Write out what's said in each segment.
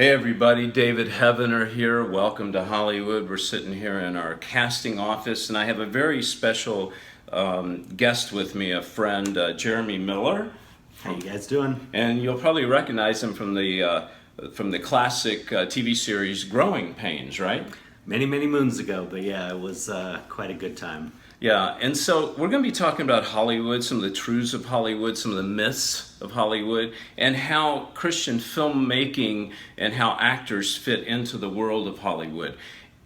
Hey everybody, David Heavener here. Welcome to Hollywood. We're sitting here in our casting office, and I have a very special guest with me, a friend, Jeremy Miller. How you guys doing? And you'll probably recognize him from the classic TV series Growing Pains, right? Many moons ago, but yeah, it was quite a good time. Yeah, and so we're going to be talking about Hollywood, some of the truths of Hollywood, some of the myths of Hollywood, and how Christian filmmaking and how actors fit into the world of Hollywood.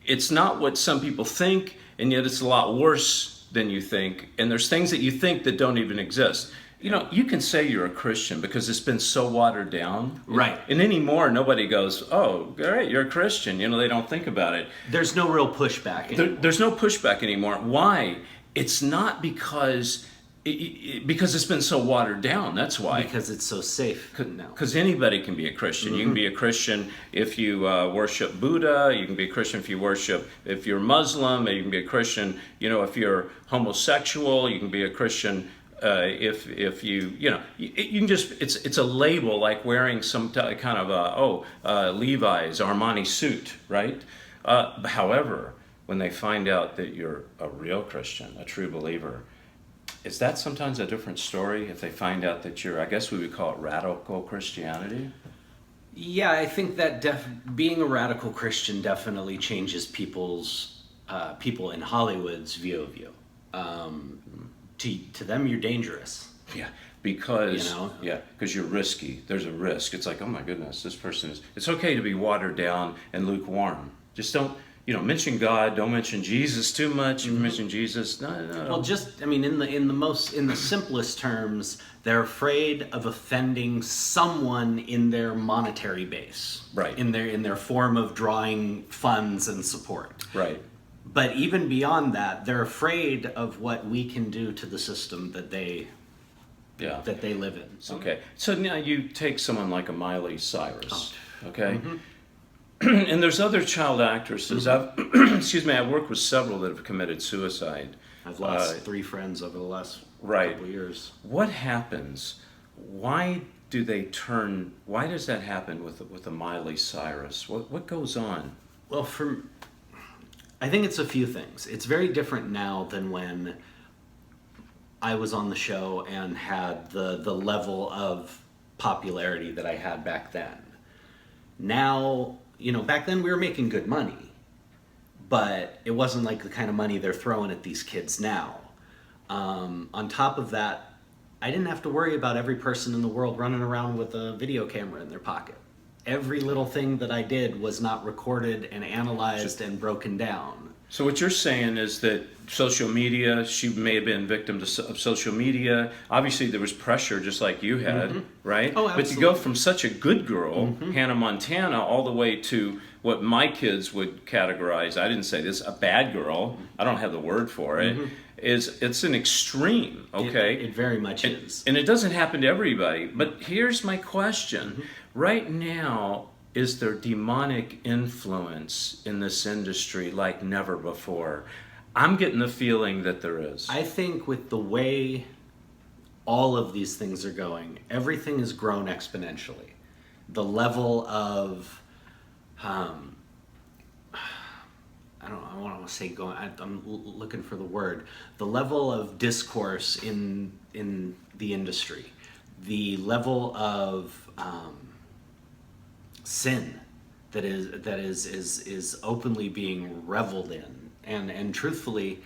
It's not what some people think, and yet it's a lot worse than you think, and there's things that you think that don't even exist. You know, you can say you're a Christian because it's been so watered down. Right. And anymore, nobody goes, oh, great, you're a Christian. You know, they don't think about it. There's no real pushback anymore. There's no pushback anymore. Why? It's not because it's been so watered down. That's why. Because it's so safe now. Because anybody can be a Christian. You can be a Christian if you worship Buddha. You can be a Christian if you're Muslim. You can be a Christian, you know, if you're homosexual. You can be a Christian if you know, you can just, it's a label, like wearing some kind of Levi's Armani suit, right? However, when they find out that you're a real Christian, a true believer, is that sometimes a different story if they find out that you're, I guess we would call it radical Christianity? Yeah, I think that being a radical Christian definitely changes people in Hollywood's view of you. To them, you're dangerous. Yeah, because you know? because you're risky. There's a risk. It's like, oh my goodness, this person is. It's okay to be watered down and lukewarm. Just don't, mention God. Don't mention Jesus too much. You mention Jesus, no. Well, just, I mean, in the simplest terms, they're afraid of offending someone in their monetary base, right? In their form of drawing funds and support, right? But even beyond that, they're afraid of what we can do to the system that they live in. Okay, so now you take someone like a Miley Cyrus, okay? Mm-hmm. And there's other child actresses. Mm-hmm. I've worked with several that have committed suicide. I've lost 3 friends over the last couple of years. What happens? Why does that happen with a Miley Cyrus? What goes on? Well, I think it's a few things. It's very different now than when I was on the show and had the level of popularity that I had back then. Now, back then we were making good money, but it wasn't like the kind of money they're throwing at these kids now. On top of that, I didn't have to worry about every person in the world running around with a video camera in their pocket. Every little thing that I did was not recorded and analyzed and broken down. So what you're saying is that social media, she may have been victim of social media. Obviously there was pressure just like you had, right? Oh, absolutely. But to go from such a good girl, Hannah Montana, all the way to what my kids would categorize, I didn't say this, a bad girl, I don't have the word for it, it's an extreme, okay? It very much is. And it doesn't happen to everybody. But here's my question. Right now, is there demonic influence in this industry like never before? I'm getting the feeling that there is. I think with the way all of these things are going, everything has grown exponentially. The level of, I don't want to say going, I'm looking for the word. The level of discourse in the industry, the level of sin that is openly being reveled in, and truthfully,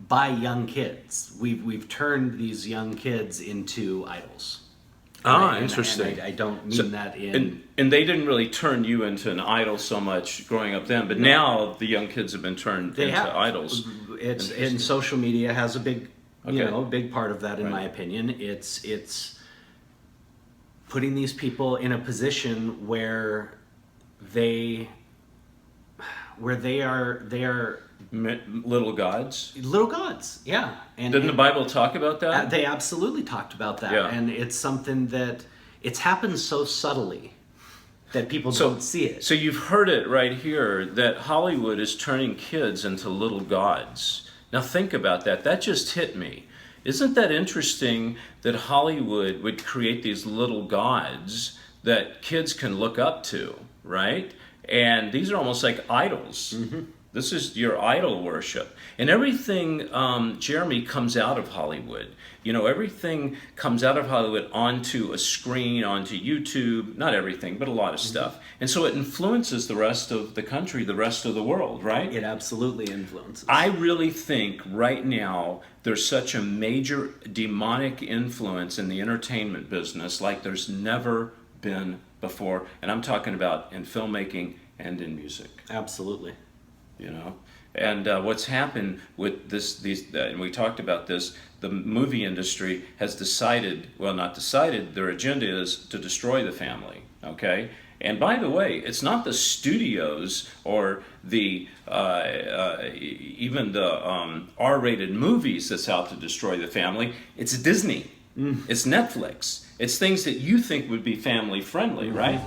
by young kids. We've turned these young kids into idols. Interesting. And I don't mean that in... And they didn't really turn you into an idol so much growing up then, but now the young kids have been turned into idols. And social media has a big, big part of that, in my opinion. It's putting these people in a position where they are little gods. Little gods, yeah. Didn't the Bible talk about that? They absolutely talked about that, and it's something that it's happened so subtly that people don't see it. So you've heard it right here that Hollywood is turning kids into little gods. Now think about that. That just hit me. Isn't that interesting that Hollywood would create these little gods that kids can look up to? right? And these are almost like idols. This is your idol worship. And everything, Jeremy, comes out of Hollywood. You know, everything comes out of Hollywood onto a screen, onto YouTube. Not everything, but a lot of stuff. And so it influences the rest of the country, the rest of the world, right? It absolutely influences. I really think right now there's such a major demonic influence in the entertainment business like there's never been before. And I'm talking about in filmmaking and in music. Absolutely. You know, and what's happened with and we talked about this, the movie industry has decided, well, not decided, their agenda is to destroy the family, okay? And by the way, it's not the studios or the even the R-rated movies that's out to destroy the family. It's Disney, it's Netflix, it's things that you think would be family friendly, right?